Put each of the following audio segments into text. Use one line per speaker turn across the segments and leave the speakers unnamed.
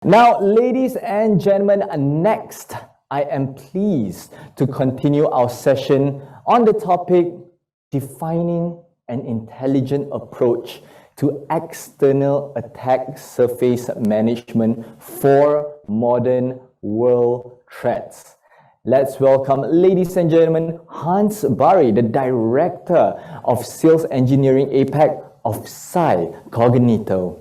Now, ladies and gentlemen, next, I am pleased to continue our session on the topic defining an intelligent approach to external attack surface management for modern world threats. Let's welcome, ladies and gentlemen, Hans Barre, the Director of Sales Engineering APAC of Cycognito.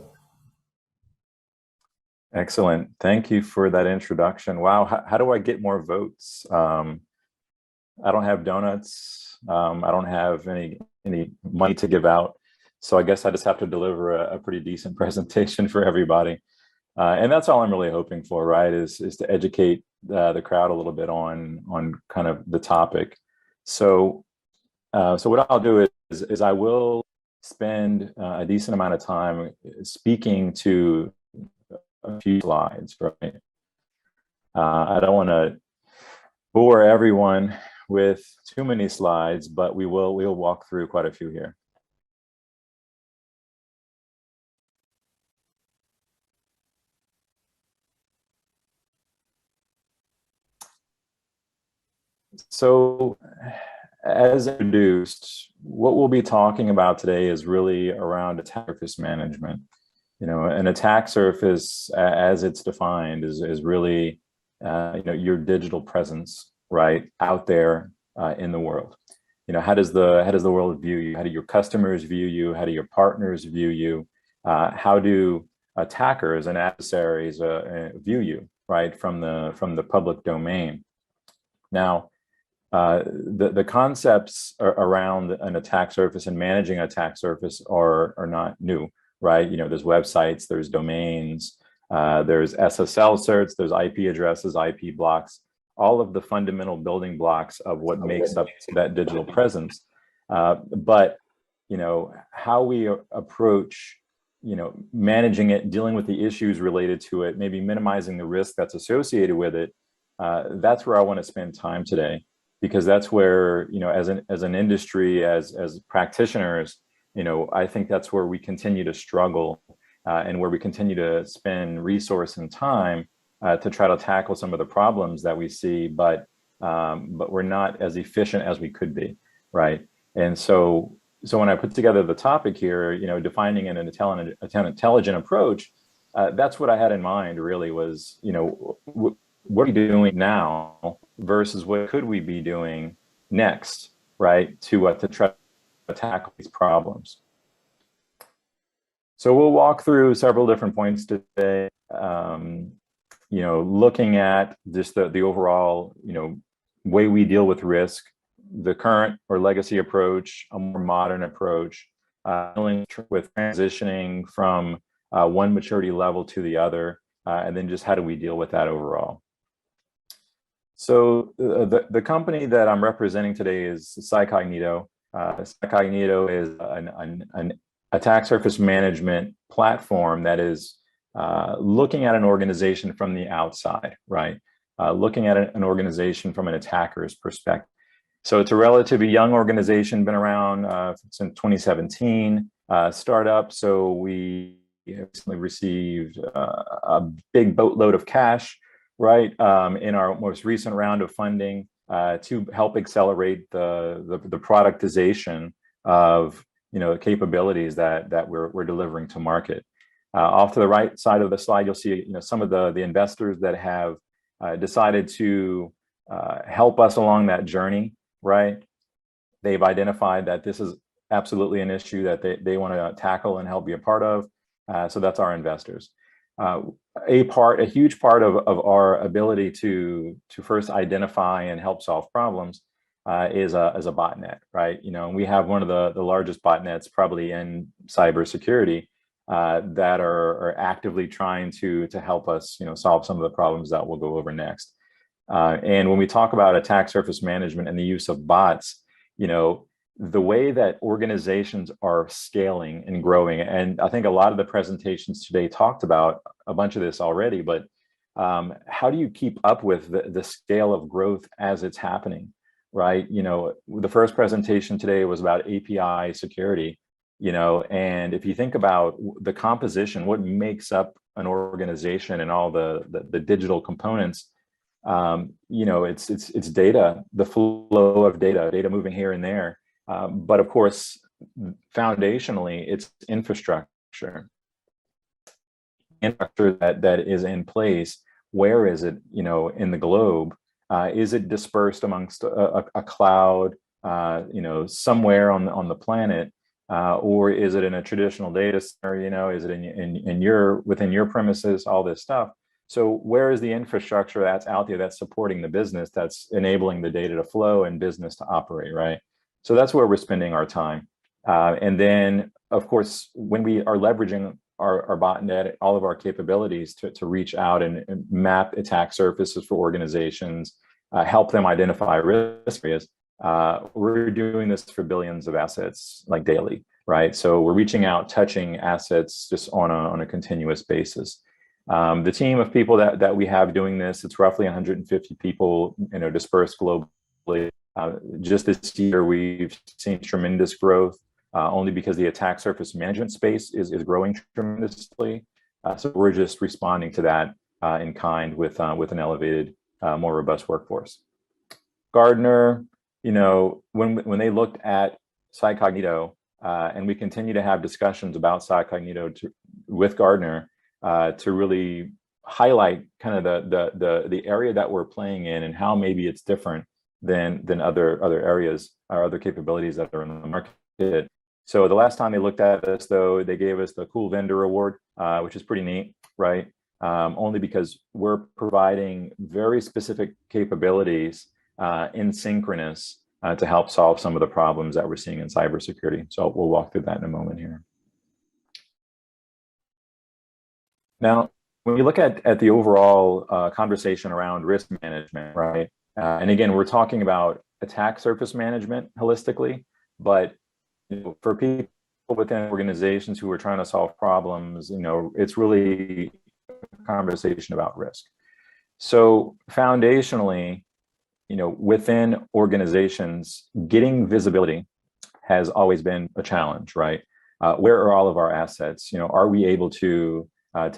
Excellent. Thank you for that introduction. Wow, how do I get more votes? I don't have donuts. I don't have any money to give out. So I guess I just have to deliver a pretty decent presentation for everybody. And that's all I'm really hoping for, right, is to educate the crowd a little bit on kind of the topic. So what I'll do is I will spend a decent amount of time speaking to a few slides, right? I don't want to bore everyone with too many slides, but we'll walk through quite a few here. So, as introduced, what we'll be talking about today is really around attack surface management. You know, an attack surface, as it's defined, is really your digital presence, right, out there in the world. You know, how does the world view you? How do your customers view you? How do your partners view you? How do attackers and adversaries view you, right, from the public domain? Now, the concepts around an attack surface and managing an attack surface are not new. Right, you know, there's websites, there's domains, there's SSL certs, there's IP addresses, IP blocks, all of the fundamental building blocks of what makes up that digital presence. But, you know, how we approach, you know, managing it, dealing with the issues related to it, maybe minimizing the risk that's associated with it, that's where I want to spend time today, because that's where, you know, as an industry, as practitioners, you know, I think that's where we continue to struggle and where we continue to spend resource and time to try to tackle some of the problems that we see, but we're not as efficient as we could be, right? And so when I put together the topic here, you know, defining an intelligent approach, that's what I had in mind. Really was, you know, what are we doing now versus what could we be doing next, right? To try tackle these problems. So we'll walk through several different points today, you know, looking at just the overall, you know, way we deal with risk, the current or legacy approach, a more modern approach, dealing with transitioning from one maturity level to the other, and then just how do we deal with that overall. So the company that I'm representing today is Cycognito. Cycognito is an attack surface management platform that is looking at an organization from the outside, right? Looking at an organization from an attacker's perspective. So it's a relatively young organization, been around since 2017, startup. So we recently received a big boatload of cash, right, in our most recent round of funding. To help accelerate the productization of, you know, capabilities that we're delivering to market. Off to the right side of the slide, you'll see, you know, some of the investors that have decided to help us along that journey, right? They've identified that this is absolutely an issue that they want to tackle and help be a part of. So that's our investors. A huge part of our ability to first identify and help solve problems is a botnet, right? You know, and we have one of the largest botnets probably in cybersecurity that are actively trying to help us, you know, solve some of the problems that we'll go over next. And when we talk about attack surface management and the use of bots, you know, the way that organizations are scaling and growing, and I think a lot of the presentations today talked about a bunch of this already, but how do you keep up with the scale of growth as it's happening, right? You know, the first presentation today was about API security, you know, and if you think about the composition, what makes up an organization and all the digital components, you know, it's data, the flow of data moving here and there. But of course, foundationally, it's infrastructure that is in place. Where is it, you know, in the globe? Is it dispersed amongst a cloud, you know, somewhere on the planet, or is it in a traditional data center? You know, is it within your premises? All this stuff. So where is the infrastructure that's out there that's supporting the business, that's enabling the data to flow and business to operate, right? So that's where we're spending our time. And then, of course, when we are leveraging our botnet, all of our capabilities to reach out and map attack surfaces for organizations, help them identify risk areas, we're doing this for billions of assets like daily, right? So we're reaching out, touching assets just on a continuous basis. The team of people that we have doing this, it's roughly 150 people, you know, dispersed globally. Just this year, we've seen tremendous growth, only because the attack surface management space is growing tremendously. So we're just responding to that in kind with an elevated, more robust workforce. Gartner, you know, when they looked at Cycognito, and we continue to have discussions about Cycognito with Gartner, to really highlight kind of the area that we're playing in and how maybe it's different than other areas or other capabilities that are in the market. So the last time they looked at us, though, they gave us the Cool Vendor Award, which is pretty neat, right? Only because we're providing very specific capabilities in synchronous to help solve some of the problems that we're seeing in cybersecurity. So we'll walk through that in a moment here. Now, when you look at the overall conversation around risk management, right? And again, we're talking about attack surface management holistically, but you know, for people within organizations who are trying to solve problems, you know, it's really a conversation about risk. So foundationally, you know, within organizations, getting visibility has always been a challenge, right? Where are all of our assets? You know, are we able to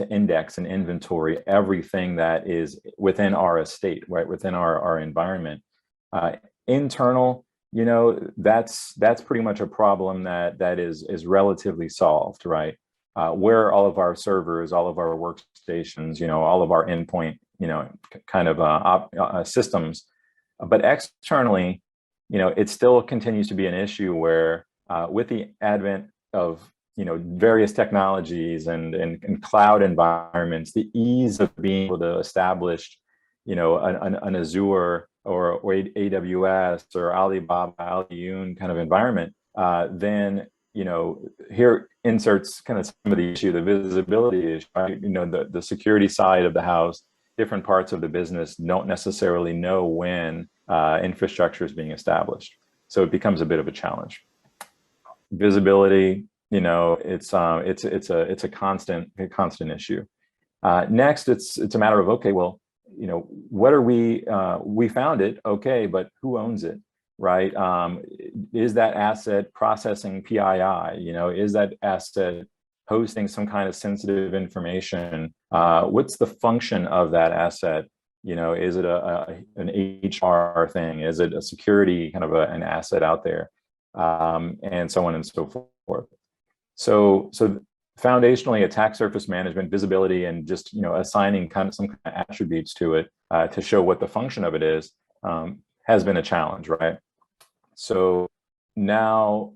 index and inventory everything that is within our estate, right, within our environment? Internal, you know, that's pretty much a problem that is relatively solved, right? Where are all of our servers, all of our workstations, you know, all of our endpoint, you know, kind of systems. But externally, you know, it still continues to be an issue where with the advent of, you know, various technologies and cloud environments, the ease of being able to establish, you know, an Azure or AWS or Alibaba, ICION kind of environment, then, you know, here inserts kind of some of the issue, the visibility issue, right? You know, the security side of the house, different parts of the business don't necessarily know when infrastructure is being established. So it becomes a bit of a challenge. Visibility, you know, it's a constant issue. Next, it's a matter of, okay, well, you know, what are we found it, okay, but who owns it, right? Is that asset processing PII? You know, is that asset hosting some kind of sensitive information? What's the function of that asset? You know, is it an HR thing? Is it a security kind of an asset out there? And so on and so forth. So foundationally, attack surface management, visibility, and just, you know, assigning kind of some kind of attributes to it to show what the function of it is has been a challenge, right? So now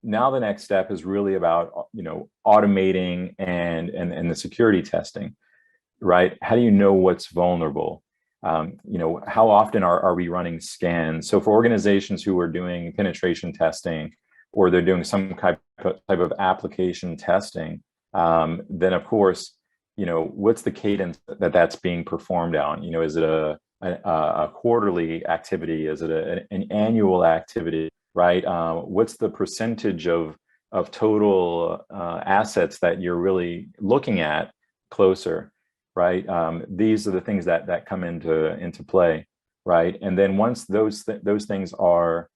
the next step is really about, you know, automating and the security testing, right? How do you know what's vulnerable? You know, how often are we running scans? So for organizations who are doing penetration testing, or they're doing some type of application testing, then of course, you know, what's the cadence that's being performed on? You know, is it a quarterly activity? Is it an annual activity, right? What's the percentage of total assets that you're really looking at closer, right? These are the things that come into play, right? And then once those things are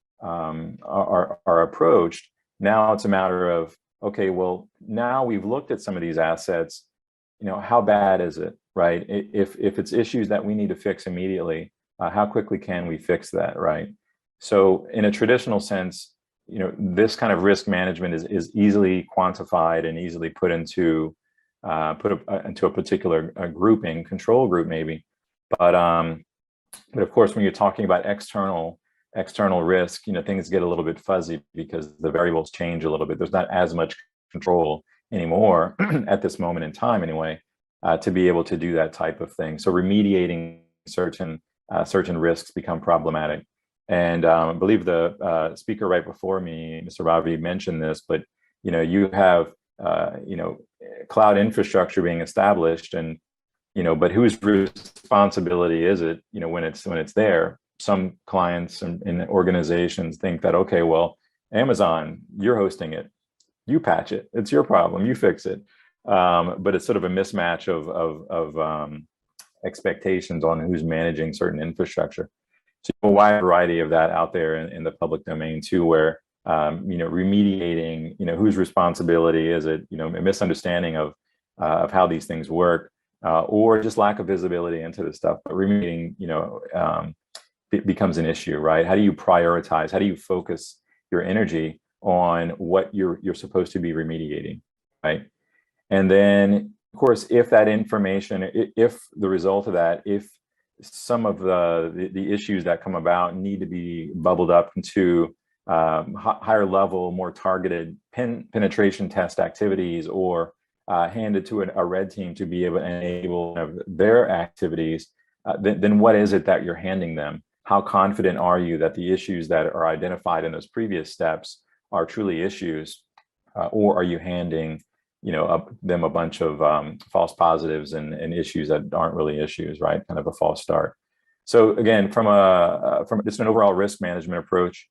approached, now it's a matter of, okay, well, now we've looked at some of these assets. how bad is it, right? If it's issues that we need to fix immediately, how quickly can we fix that, right? So in a traditional sense, this kind of risk management is easily quantified and easily put into into a particular grouping, control group maybe. But of course, when you're talking about external risk, things get a little bit fuzzy because the variables change a little bit. There's not as much control anymore at this moment in time anyway, to be able to do that type of thing. So remediating certain risks become problematic. And I believe the speaker right before me, Mr. Ravi, mentioned this, but you have cloud infrastructure being established, and but whose responsibility is it when it's there? Some clients and organizations think that, okay, well, Amazon, you're hosting it, you patch it, it's your problem, you fix it. But it's sort of a mismatch of expectations on who's managing certain infrastructure. So a wide variety of that out there in the public domain too, where remediating, whose responsibility is it? A misunderstanding of how these things work, or just lack of visibility into this stuff. But remediating, it becomes an issue, right? How do you prioritize? How do you focus your energy on what you're supposed to be remediating, right? And then, of course, if that information, if the result of that, if some of the issues that come about need to be bubbled up into higher level, more targeted penetration test activities, or handed to a red team to be able to enable their activities, then what is it that you're handing them? How confident are you that the issues that are identified in those previous steps are truly issues, or are you handing them a bunch of false positives and issues that aren't really issues, right? Kind of a false start. So again, from just an overall risk management approach,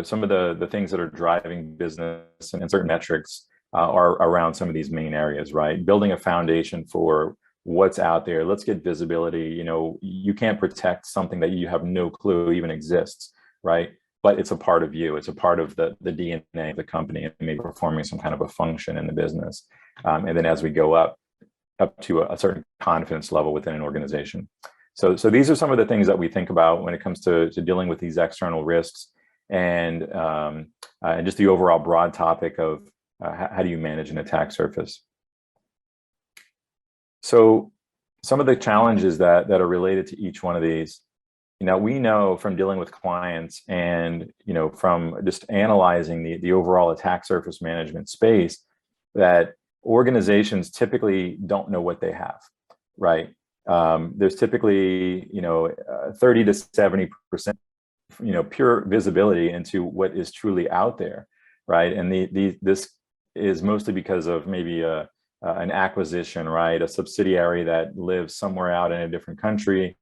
some of the things that are driving business and certain metrics are around some of these main areas, right? Building a foundation for what's out there. Let's get visibility. You can't protect something that you have no clue even exists, right? But it's a part of you. It's a part of the DNA of the company, and maybe performing some kind of a function in the business. And then as we go up to a certain confidence level within an organization. So these are some of the things that we think about when it comes to dealing with these external risks, and just the overall broad topic of how do you manage an attack surface. So some of the challenges that are related to each one of these, we know from dealing with clients and, from just analyzing the overall attack surface management space, that organizations typically don't know what they have, right? There's typically, 30 to 70%, pure visibility into what is truly out there, right? And this is mostly because of maybe an acquisition, right? A subsidiary that lives somewhere out in a different country.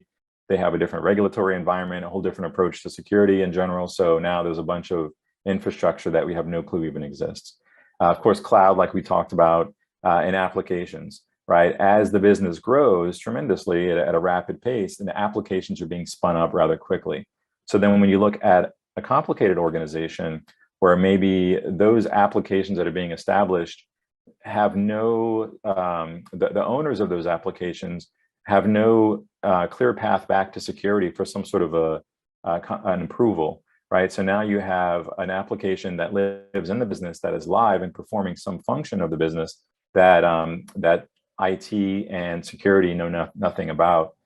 They have a different regulatory environment, a whole different approach to security in general. So now there's a bunch of infrastructure that we have no clue even exists. Of course, cloud, like we talked about, and applications, right? As the business grows tremendously at a rapid pace, and the applications are being spun up rather quickly. So then when you look at a complicated organization where maybe those applications that are being established have no, the owners of those applications have no clear path back to security for some sort of an approval, right? So now you have an application that lives in the business that is live and performing some function of the business that that IT and security know nothing about.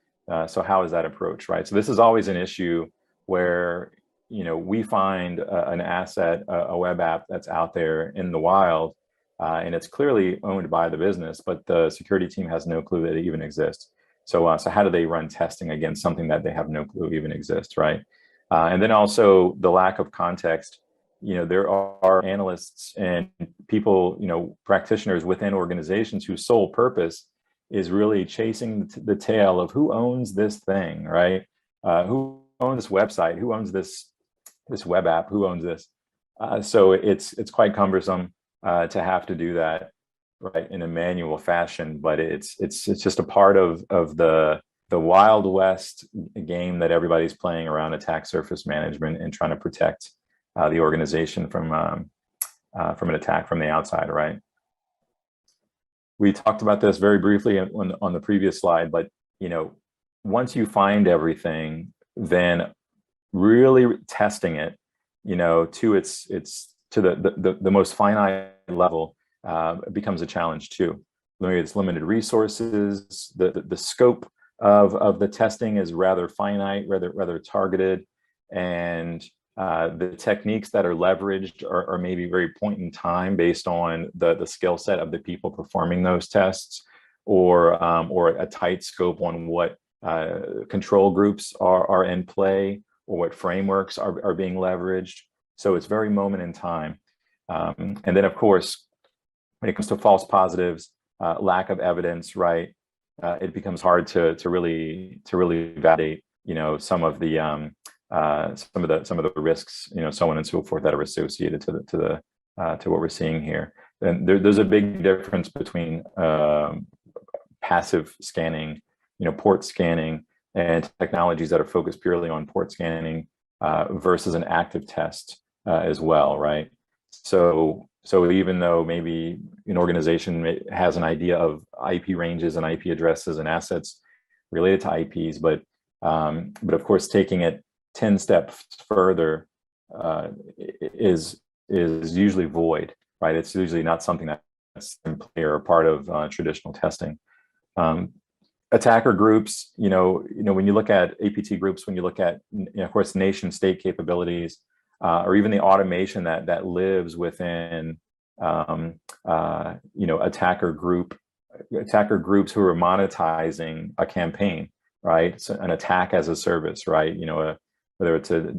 So how is that approach, right? So this is always an issue where we find an asset, a web app that's out there in the wild, and it's clearly owned by the business, but the security team has no clue that it even exists. So how do they run testing against something that they have no clue even exists, right? And then also the lack of context. There are analysts and people, practitioners within organizations whose sole purpose is really chasing the tail of who owns this thing, right? Who owns this website? Who owns this web app? Who owns this? So it's quite cumbersome to have to do that, right, in a manual fashion. But it's just a part of the Wild West game that everybody's playing around attack surface management and trying to protect the organization from an attack from the outside, right? we talked about this very briefly on the previous slide, but once you find everything, then really testing it, to its to the most finite level becomes a challenge too. It's limited resources. The scope of the testing is rather finite, rather targeted, and the techniques that are leveraged are maybe very point in time based on the skill set of the people performing those tests, or a tight scope on what control groups are in play, or what frameworks are being leveraged. So it's very moment in time. And then, of course, when it comes to false positives, lack of evidence, right? It becomes hard to really validate, some of the risks, so on and so forth that are associated to what we're seeing here. And there's a big difference between passive scanning, port scanning, and technologies that are focused purely on port scanning versus an active test as well, right? So even though maybe an organization has an idea of IP ranges and IP addresses and assets related to IPs, but of course, taking it 10 steps further is usually void, right? It's usually not something that's in play or part of traditional testing. Attacker groups, when you look at APT groups, when you look at, of course, nation state capabilities, or even the automation that lives within, attacker groups who are monetizing a campaign, right? So an attack as a service, right? Whether it's a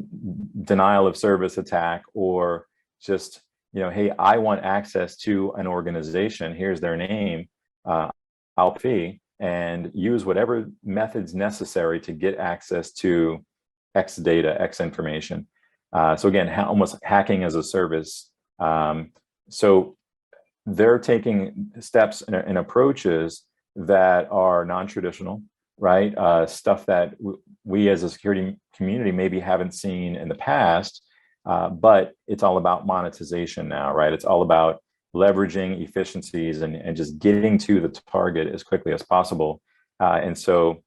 denial of service attack, or just, hey, I want access to an organization. Here's their name. I'll pay and use whatever methods necessary to get access to X data, X information. So again, almost hacking as a service. So they're taking steps and approaches that are non-traditional, right? Stuff that we as a security community maybe haven't seen in the past, but it's all about monetization now, right? It's all about leveraging efficiencies and just getting to the target as quickly as possible. And so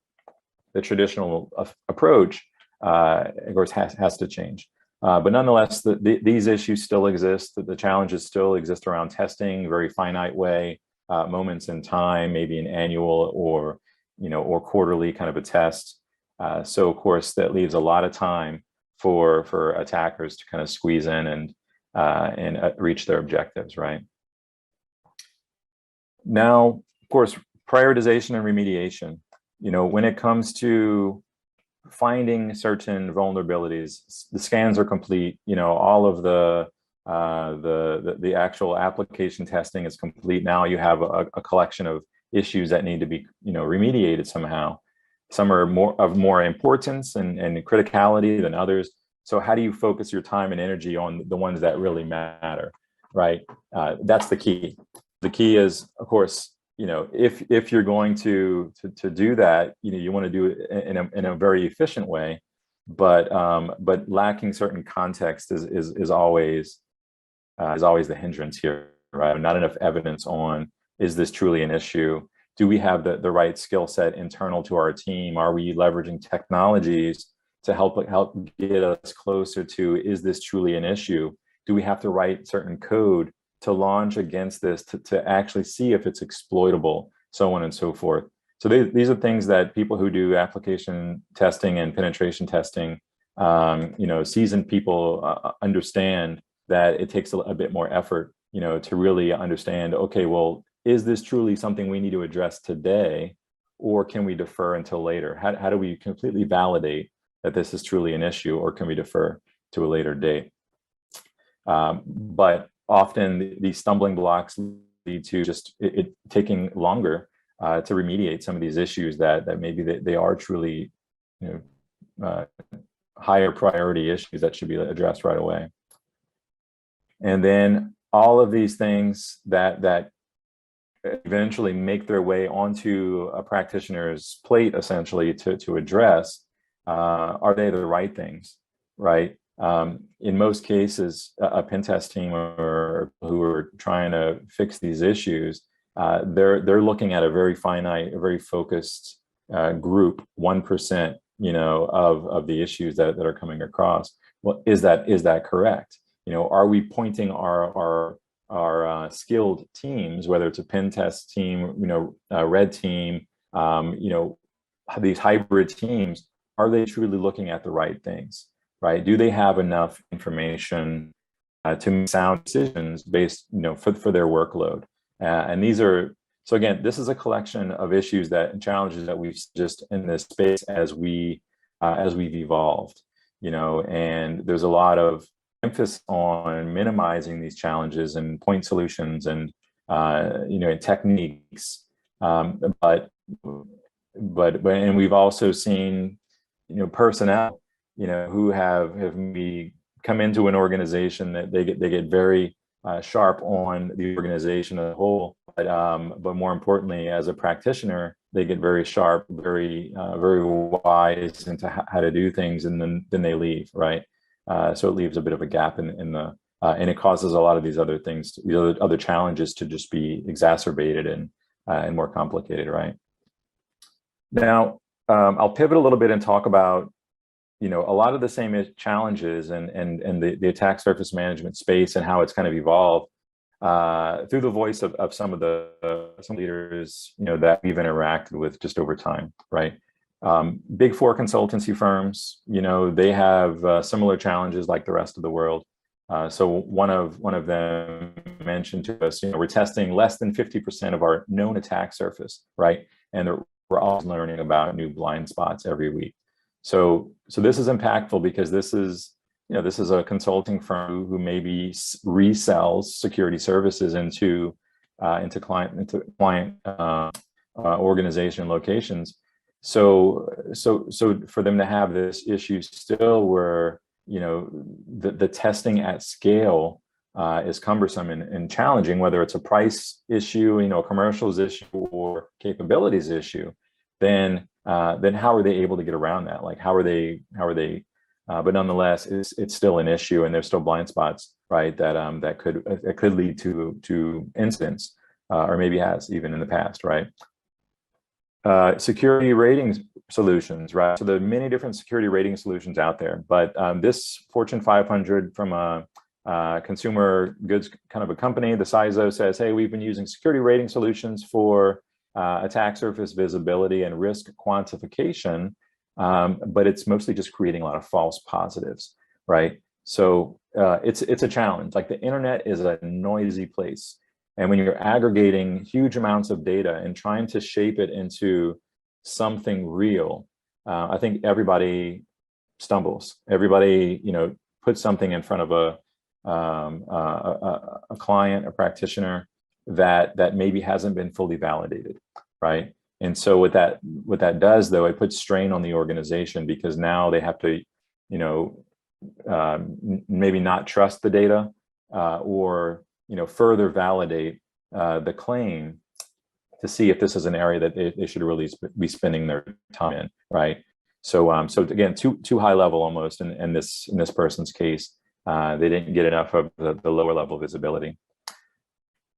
the traditional approach, of course, has to change. But nonetheless, these issues still exist. The challenges still exist around testing, very finite way, moments in time, maybe an annual or quarterly kind of a test. So of course, that leaves a lot of time for attackers to kind of squeeze in and reach their objectives, right? Now, of course, prioritization and remediation. When it comes to finding certain vulnerabilities, the scans are complete. All of the actual application testing is complete. Now you have a collection of issues that need to be remediated somehow. Some are more importance and criticality than others. So how do you focus your time and energy on the ones that really matter, right? That's the key. The key is, of course, if you're going to do that, you want to do it in a very efficient way, but lacking certain context is always the hindrance here, right? Not enough evidence on, is this truly an issue? Do we have the right skill set internal to our team? Are we leveraging technologies to help get us closer to, is this truly an issue? Do we have to write certain code to launch against this, to actually see if it's exploitable, so on and so forth? So these are things that people who do application testing and penetration testing, seasoned people understand that it takes a bit more effort, to really understand, okay, well, is this truly something we need to address today, or can we defer until later? How do we completely validate that this is truly an issue, or can we defer to a later date? But often these stumbling blocks lead to just it taking longer to remediate some of these issues that maybe they are truly higher priority issues that should be addressed right away. And then all of these things that eventually make their way onto a practitioner's plate, essentially, to address, are they the right things, right? In most cases, a pen test team or who are trying to fix these issues, they're looking at a very finite, a very focused group, 1%, of the issues that are coming across. Well, is that correct? Are we pointing our skilled teams, whether it's a pen test team, a red team, these hybrid teams, are they truly looking at the right things, right? Do they have enough information to make sound decisions based, for their workload? And these are, so again, this is a collection of issues and challenges that we've just in this space as we've evolved, and there's a lot of emphasis on minimizing these challenges and point solutions and techniques, but and we've also seen personnel who have maybe come into an organization that they get very sharp on the organization as a whole, but more importantly, as a practitioner, they get very sharp, very wise into how to do things, and then they leave, right? So it leaves a bit of a gap in the and it causes a lot of these other things, other challenges to just be exacerbated and more complicated, right? Now, I'll pivot a little bit and talk about a lot of the same challenges and the attack surface management space and how it's kind of evolved through the voice of some leaders that we've interacted with just over time, right? Big Four consultancy firms, they have similar challenges like the rest of the world. So one of them mentioned to us, we're testing less than 50% of our known attack surface, right? And we're always learning about new blind spots every week. So this is impactful because this is a consulting firm who maybe resells security services into client organization locations. So for them to have this issue still where the testing at scale is cumbersome and challenging, whether it's a price issue, a commercials issue, or capabilities issue, then how are they able to get around that? Like how are they? But nonetheless, it's still an issue, and there's still blind spots, right? That could lead to incidents, or maybe has even in the past, right? Security ratings solutions, right? So there are many different security rating solutions out there, but this Fortune 500 from a consumer goods kind of a company, the CISO says, hey, we've been using security rating solutions for attack surface visibility and risk quantification, but it's mostly just creating a lot of false positives, right? So it's a challenge. Like the internet is a noisy place. And when you're aggregating huge amounts of data and trying to shape it into something real, I think everybody stumbles. Everybody, puts something in front of a client, a practitioner that maybe hasn't been fully validated, right? And so what that does, though, it puts strain on the organization because now they have to, maybe not trust the data or further validate the claim to see if this is an area that they should really be spending their time in, right? So again, too high level almost in this person's case, they didn't get enough of the lower level visibility.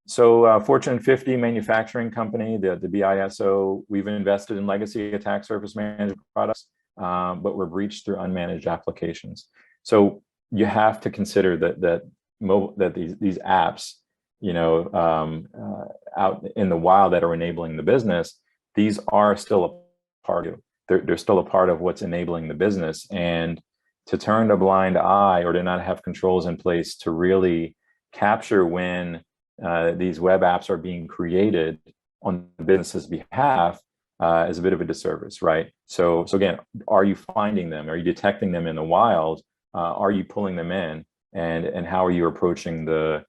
So Fortune 50 manufacturing company, the BISO, we've invested in legacy attack surface management products, but we're breached through unmanaged applications. So you have to consider that these apps, out in the wild that are enabling the business, these are still a part of it. They're still a part of what's enabling the business. And to turn a blind eye or to not have controls in place to really capture when these web apps are being created on the business's behalf is a bit of a disservice, right? So again, are you finding them? Are you detecting them in the wild? Are you pulling them in? And how are you approaching the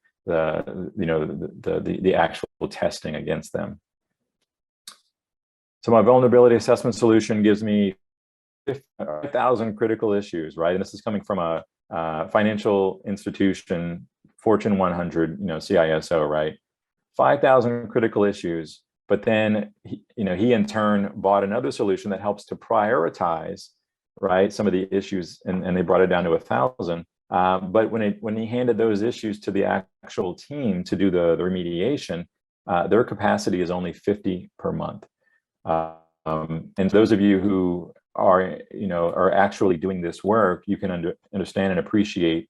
actual testing against them? So my vulnerability assessment solution gives me 5,000 critical issues, right? And this is coming from a financial institution, Fortune 100, CISO, right? 5,000 critical issues. But then, he in turn bought another solution that helps to prioritize, right, some of the issues, and they brought it down to 1,000. But when he handed those issues to the actual team to do the remediation, their capacity is only 50 per month. And those of you who are actually doing this work, you can understand and appreciate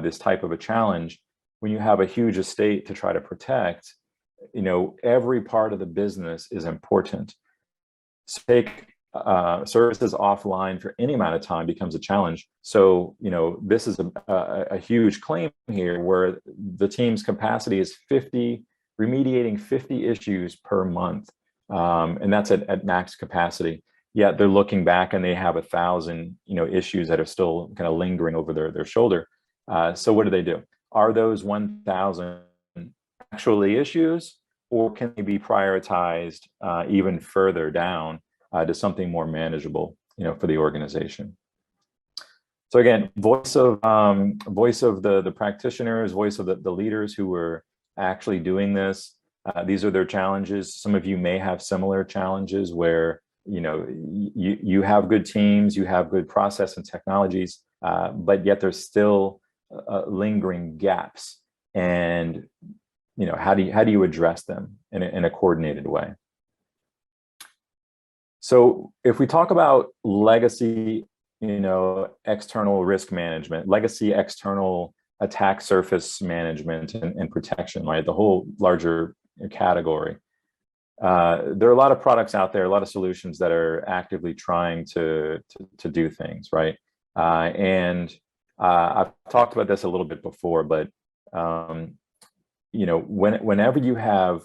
this type of a challenge. When you have a huge estate to try to protect, every part of the business is important. So take services offline for any amount of time becomes a challenge. So, this is a huge claim here where the team's capacity is remediating 50 issues per month. And that's at max capacity. Yet they're looking back and they have 1,000, issues that are still kind of lingering over their shoulder. So what do? Are those 1,000 actually issues, or can they be prioritized even further down to something more manageable, for the organization? So again, voice of the practitioners, voice of the leaders who were actually doing this. These are their challenges. Some of you may have similar challenges where you have good teams, you have good process and technologies, but yet there's still lingering gaps. And how do you address them in a coordinated way? So if we talk about legacy, external risk management, legacy external attack surface management and protection, right? The whole larger category. There are a lot of products out there, a lot of solutions that are actively trying to do things, right? And I've talked about this a little bit before, but whenever you have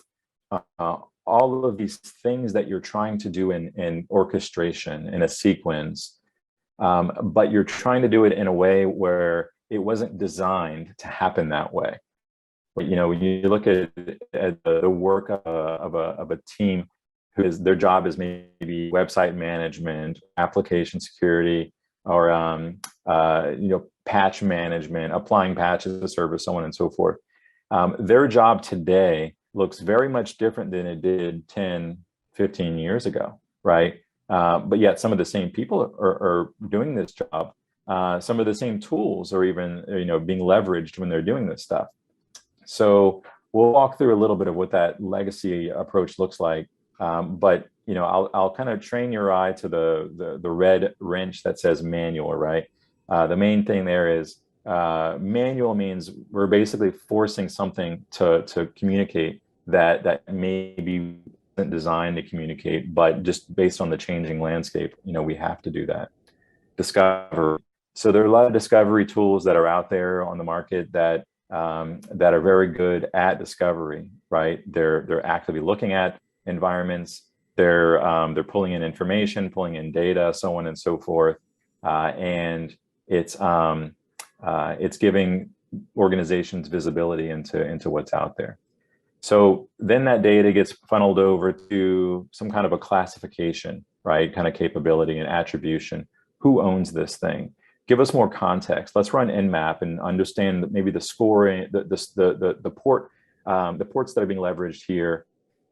all of these things that you're trying to do in orchestration, in a sequence, but you're trying to do it in a way where it wasn't designed to happen that way. When you look at the work of a team their job is maybe website management, application security, or patch management, applying patches to service, so on and so forth. Their job today looks very much different than it did 10, 15 years ago, right? But yet some of the same people are doing this job. Some of the same tools are even being leveraged when they're doing this stuff. So we'll walk through a little bit of what that legacy approach looks like. But I'll kind of train your eye to the red wrench that says manual, right? The main thing there is manual means we're basically forcing something to communicate that maybe isn't designed to communicate, but just based on the changing landscape, we have to do that. Discovery. So there are a lot of discovery tools that are out there on the market that are very good at discovery, right? They're actively looking at environments. They're pulling in information, pulling in data, so on and so forth, and it's giving organizations visibility into what's out there. So then that data gets funneled over to some kind of a classification, right? Kind of capability and attribution. Who owns this thing? Give us more context. Let's run Nmap and understand maybe the scoring, the ports that are being leveraged here.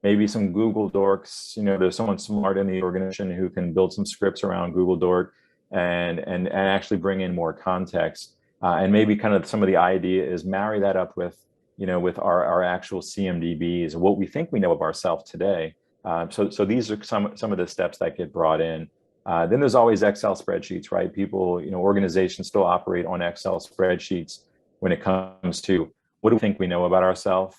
Maybe some Google Dorks. There's someone smart in the organization who can build some scripts around Google Dork and actually bring in more context. And maybe kind of some of the idea is marry that up with our actual CMDBs, what we think we know of ourselves today. So these are some of the steps that get brought in. Then there's always Excel spreadsheets, right? People, organizations still operate on Excel spreadsheets when it comes to what do we think we know about ourselves?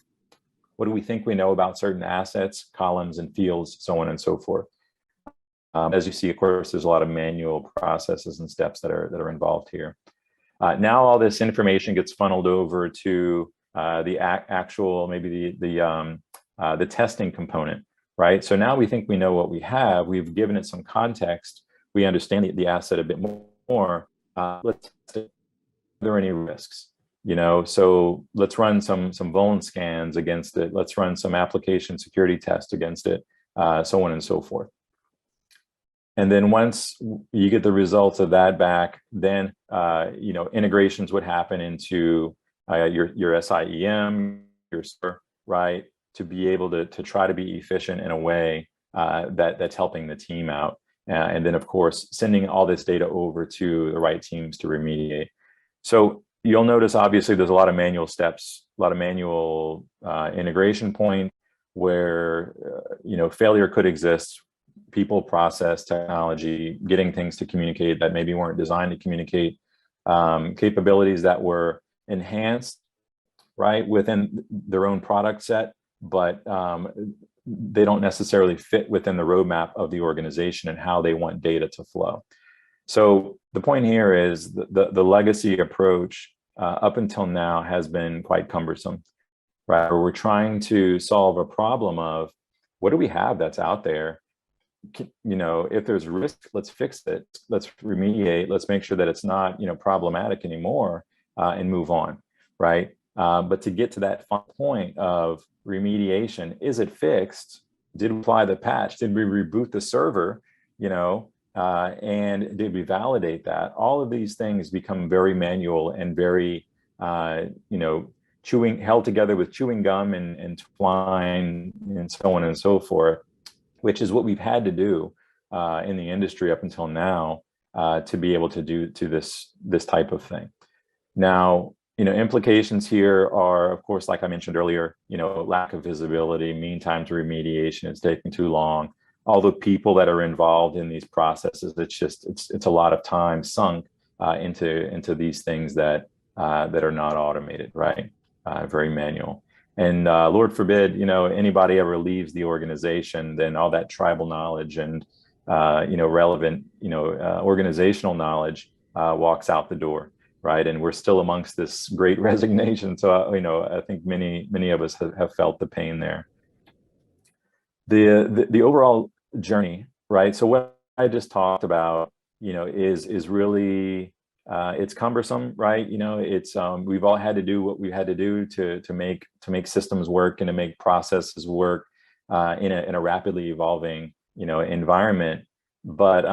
What do we think we know about certain assets, columns, and fields, so on and so forth. As you see, of course, there's a lot of manual processes and steps that are involved here. Now all this information gets funneled over to the actual, maybe the testing component, right? So now we think we know what we have. We've given it some context. We understand the asset a bit more. Let's test it. Are there any risks? So let's run some vuln scans against it. Let's run some application security tests against it, so on and so forth. And then once you get the results of that back, then integrations would happen into your SIEM, your server, right, to be able to try to be efficient in a way that's helping the team out. And then, of course, sending all this data over to the right teams to remediate. So you'll notice, obviously, there's a lot of manual steps, a lot of manual integration point, where failure could exist. People, process, technology, getting things to communicate that maybe weren't designed to communicate, capabilities that were enhanced, right, within their own product set, but they don't necessarily fit within the roadmap of the organization and how they want data to flow. So the point here is the legacy approach up until now has been quite cumbersome, right? We're trying to solve a problem of what do we have that's out there? If there's risk, let's fix it. Let's remediate. Let's make sure that it's not, problematic anymore, and move on, right? But to get to that point of remediation, is it fixed? Did we apply the patch? Did we reboot the server? And did we validate that? All of these things become very manual and very, held together with chewing gum and twine and so on and so forth, which is what we've had to do in the industry up until now to be able to do this type of thing. Now, implications here are, of course, like I mentioned earlier, lack of visibility, mean time to remediation, it's taking too long. All the people that are involved in these processes, it's a lot of time sunk into these things that are not automated, right? Very manual. And Lord forbid, anybody ever leaves the organization, then all that tribal knowledge and relevant, organizational knowledge walks out the door, right? And we're still amongst this great resignation. So I think many of us have felt the pain there. The overall journey, right? So what I just talked about, is really it's cumbersome, right? It's we've all had to do what we had to do to make systems work and to make processes work in a rapidly evolving environment. But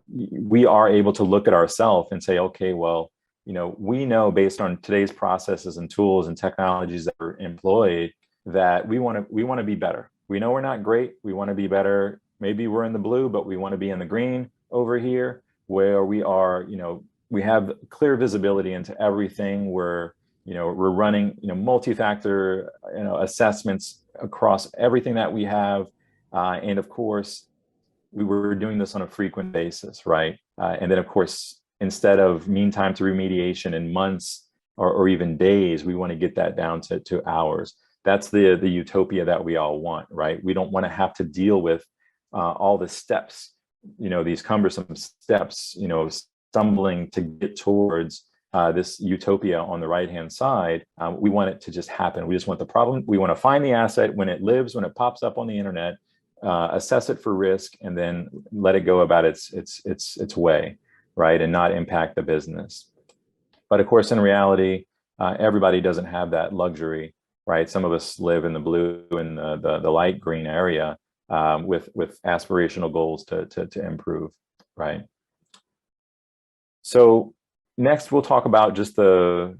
we are able to look at ourselves and say, okay, well, we know based on today's processes and tools and technologies that are employed that we want to be better. We know we're not great. We want to be better. Maybe we're in the blue, but we want to be in the green over here, where we are, we have clear visibility into everything. We're running, multi-factor, assessments across everything that we have. And of course, we were doing this on a frequent basis, right? And then of course, instead of mean time to remediation in months or even days, we want to get that down to hours. That's the utopia that we all want, right? We don't want to have to deal with all the steps, these cumbersome steps, stumbling to get towards this utopia on the right-hand side. We want it to just happen. We just want the problem. We want to find the asset when it lives, when it pops up on the internet, assess it for risk, and then let it go about its way, right? And not impact the business. But of course, in reality, everybody doesn't have that luxury, right? Some of us live in the blue and the light green area with aspirational goals to improve, right? So next, we'll talk about just the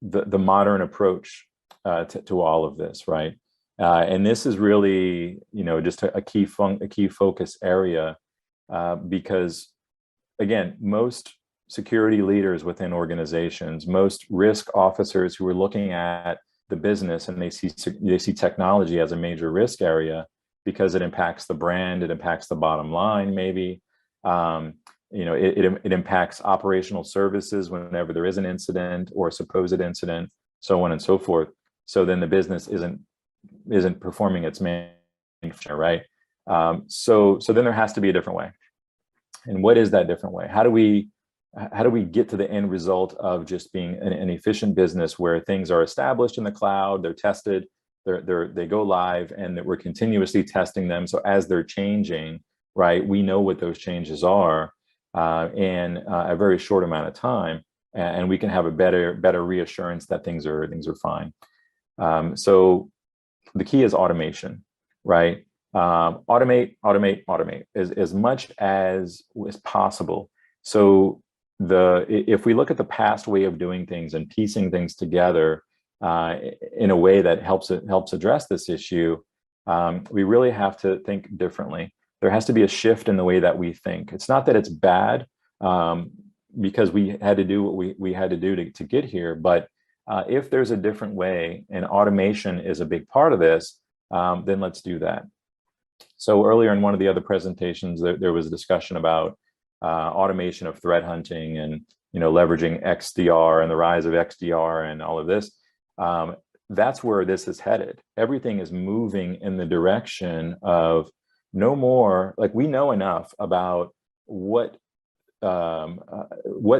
modern approach to all of this, right? And this is really, just a key focus area because, again, most security leaders within organizations, most risk officers who are looking at the business and they see technology as a major risk area because it impacts the brand, it impacts the bottom line, maybe. It impacts operational services whenever there is an incident or a supposed incident, so on and so forth. So then the business isn't performing its main function, right? So then there has to be a different way. And what is that different way? How do we get to the end result of just being an efficient business where things are established in the cloud, they're tested, they go live, and that we're continuously testing them. So as they're changing, right, we know what those changes are in a very short amount of time, and we can have a better reassurance that things are fine. So the key is automation, right? Automate as much as possible. So if we look at the past way of doing things and piecing things together in a way that helps address this issue, we really have to think differently. There has to be a shift in the way that we think. It's not that it's bad because we had to do what we had to do to get here, but If there's a different way, and automation is a big part of this, then let's do that. So earlier in one of the other presentations, there was a discussion about automation of threat hunting and leveraging XDR and the rise of XDR and all of this. That's where this is headed. Everything is moving in the direction of no more, like, we know enough about what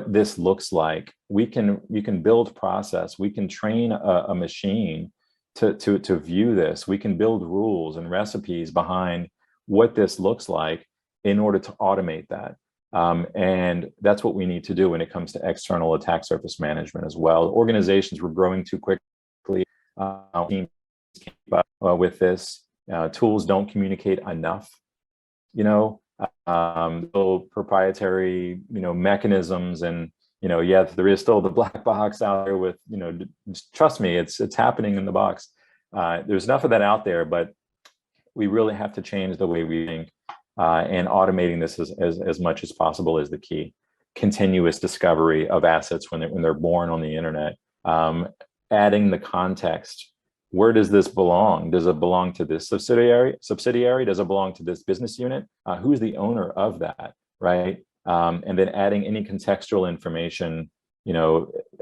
this looks like. We can build process. We can train a machine to view this. We can build rules and recipes behind what this looks like in order to automate that. And that's what we need to do when it comes to external attack surface management as well. Organizations were growing too quickly. Teams keep up with this. Tools don't communicate enough. Little proprietary, mechanisms, and yeah, there is still the black box out there with, trust me, it's happening in the box. There's enough of that out there, but we really have to change the way we think, and automating this as much as possible is the key. Continuous discovery of assets when they're born on the internet. Adding the context. Where does this belong? Does it belong to this subsidiary? Does it belong to this business unit? Who's the owner of that, right? And then adding any contextual information,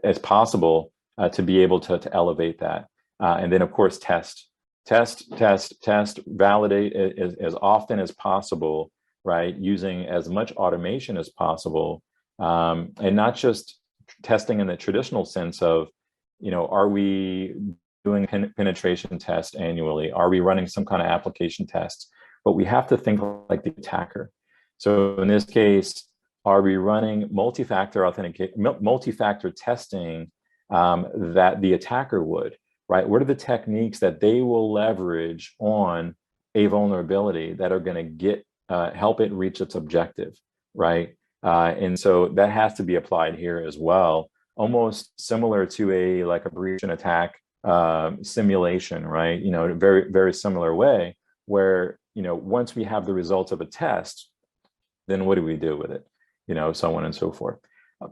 as possible, to be able to elevate that. And then, of course, test, validate as often as possible, right? Using as much automation as possible, and not just testing in the traditional sense of, are we doing penetration tests annually? Are we running some kind of application tests? But we have to think like the attacker. So in this case, are we running multi-factor testing that the attacker would, right? What are the techniques that they will leverage on a vulnerability that are going to help it reach its objective, right? And so that has to be applied here as well, almost similar to a breach and attack simulation, right? Very, very similar way where, once we have the results of a test, then what do we do with it? So on and so forth.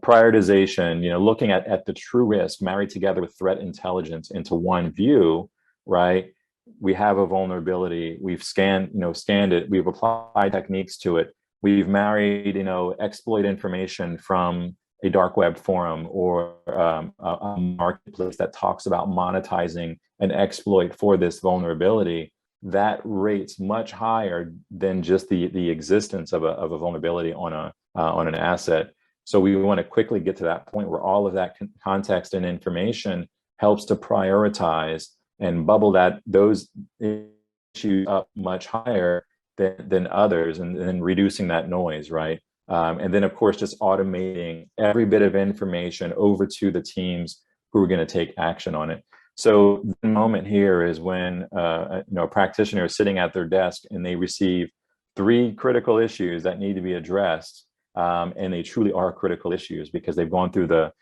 Prioritization, looking at the true risk married together with threat intelligence into one view, right? We have a vulnerability, we've scanned it, we've applied techniques to it. We've married, exploit information from a dark web forum or a marketplace that talks about monetizing an exploit for this vulnerability. That rates much higher than just the existence of a vulnerability on an asset. So we want to quickly get to that point where all of that context and information helps to prioritize and bubble those issues up much higher than others, and then reducing that noise, right? And then, of course, just automating every bit of information over to the teams who are going to take action on it. So the moment here is when a practitioner is sitting at their desk and they receive 3 critical issues that need to be addressed, and they truly are critical issues because they've gone through the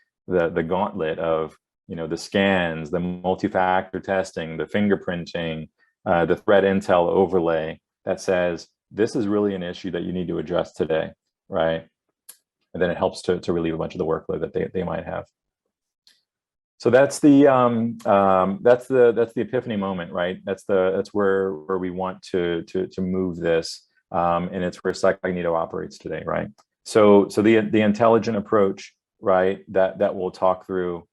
gauntlet of the scans, the multi-factor testing, the fingerprinting, the threat intel overlay that says this is really an issue that you need to address today. Right, and then it helps to relieve a bunch of the workload that they might have. So that's the epiphany moment, right? That's where we want to move this, and it's where Cycognito operates today, right? So the intelligent approach, right? That we'll talk through.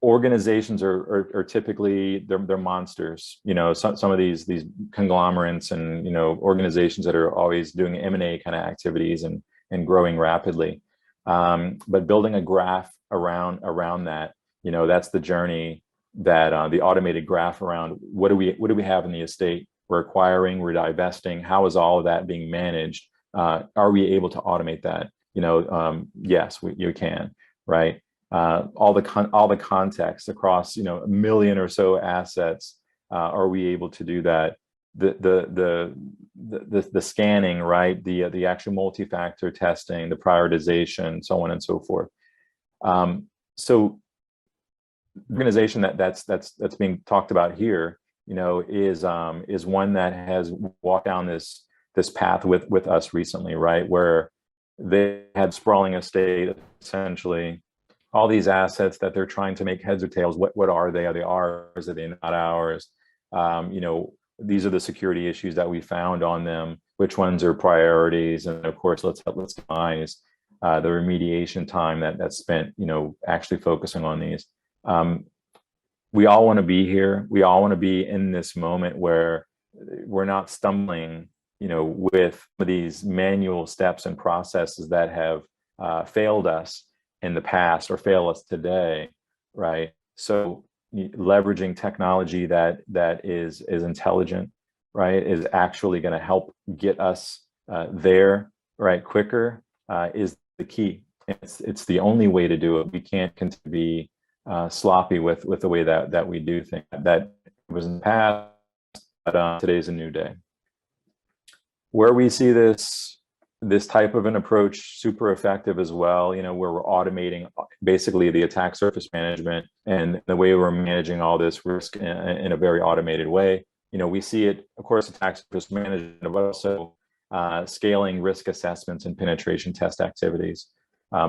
Organizations are typically they're monsters. Some of these conglomerates and organizations that are always doing M&A kind of activities and growing rapidly. But building a graph around that, that's the journey that the automated graph around what do we have in the estate? We're acquiring, we're divesting. How is all of that being managed? Are we able to automate that? Yes, you can, right? All the context across a million or so assets, are we able to do that? The scanning, right? The actual multi-factor testing, the prioritization, so on and so forth. So the organization that's being talked about here, is one that has walked down this path with us recently, right? Where they had sprawling estate essentially. all these assets that they're trying to make heads or tails. What are they? Are they ours? Are they not ours? You know, these are the security issues that we found on them. Which ones are priorities? And of course, let's minimize the remediation time that's spent, you know, actually focusing on these. We all want to be here. We all want to be in this moment where we're not stumbling, you know, with these manual steps and processes that have failed us in the past or fail us today, right? So leveraging technology that is intelligent, right, is actually going to help get us there, right, quicker, is the key. It's the only way to do it. We can't continue to be sloppy with the way that we do things. That was in the past, but today's a new day. Where we see this type of an approach super effective as well, you know, where we're automating basically the attack surface management and the way we're managing all this risk in a very automated way. You know, we see it, of course, attack surface management, but also scaling risk assessments and penetration test activities,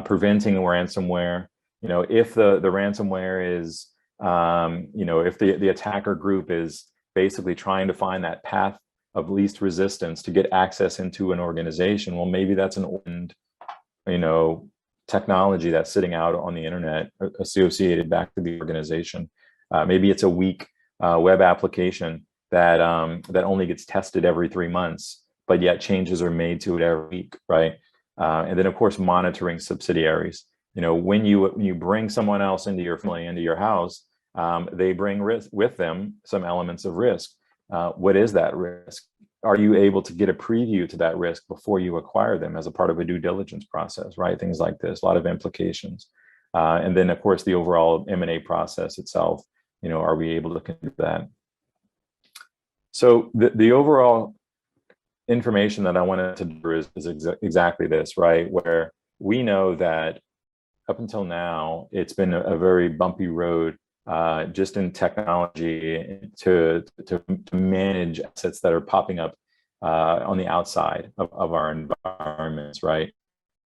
preventing ransomware. You know, if the ransomware is, you know, if the attacker group is basically trying to find that path of least resistance to get access into an organization, well, maybe that's an old, you know, technology that's sitting out on the internet associated back to the organization. Maybe it's a weak web application that only gets tested every 3 months, but yet changes are made to it every week, right? And then, of course, monitoring subsidiaries. You know, when you bring someone else into your family, into your house, they bring risk with them, some elements of risk. What is that risk? Are you able to get a preview to that risk before you acquire them as a part of a due diligence process, right? Things like this, a lot of implications. And then, of course, the overall M&A process itself, you know, are we able to conduct that? So the overall information that I wanted to do is exactly this, right? Where we know that up until now, it's been a very bumpy road just in technology to manage assets that are popping up on the outside of our environments, right?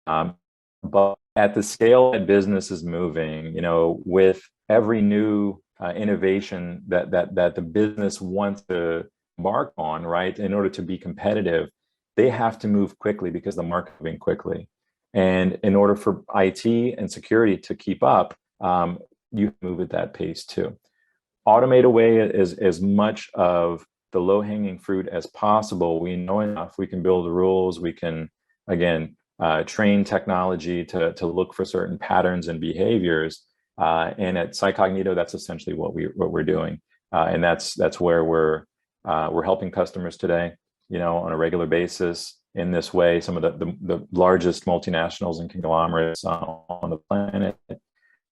But at the scale that business is moving, you know, with every new innovation that the business wants to embark on, right, in order to be competitive, they have to move quickly because the market is moving quickly. And in order for IT and security to keep up, you move at that pace too. Automate away as much of the low-hanging fruit as possible. We know enough. We can build rules. We can, again, train technology to look for certain patterns and behaviors. And at Cycognito, that's essentially what we're doing. And that's where we're helping customers today, you know, on a regular basis. In this way, some of the largest multinationals and conglomerates on the planet.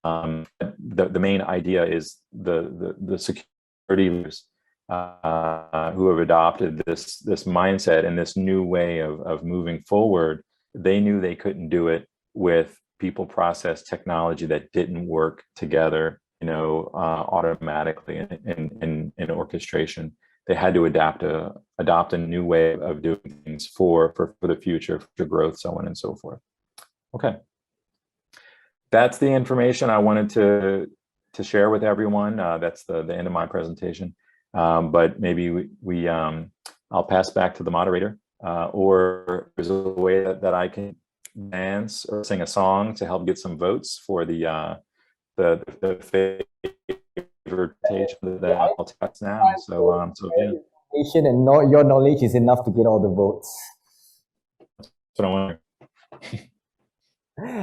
The main idea is the security leaders who have adopted this mindset and this new way of moving forward. They knew they couldn't do it with people, process, technology that didn't work together, you know, automatically in orchestration. They had to adopt a new way of doing things for the future growth, so on and so forth. Okay, that's the information I wanted to share with everyone. That's the end of my presentation. But maybe I'll pass back to the moderator, or there's a way that I can dance or sing a song to help get some votes for the that I'll test now. So yeah.
And your knowledge is enough to get all the votes.
That's what I want.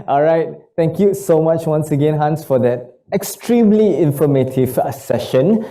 All right. Thank you so much once again, Hans, for that extremely informative session.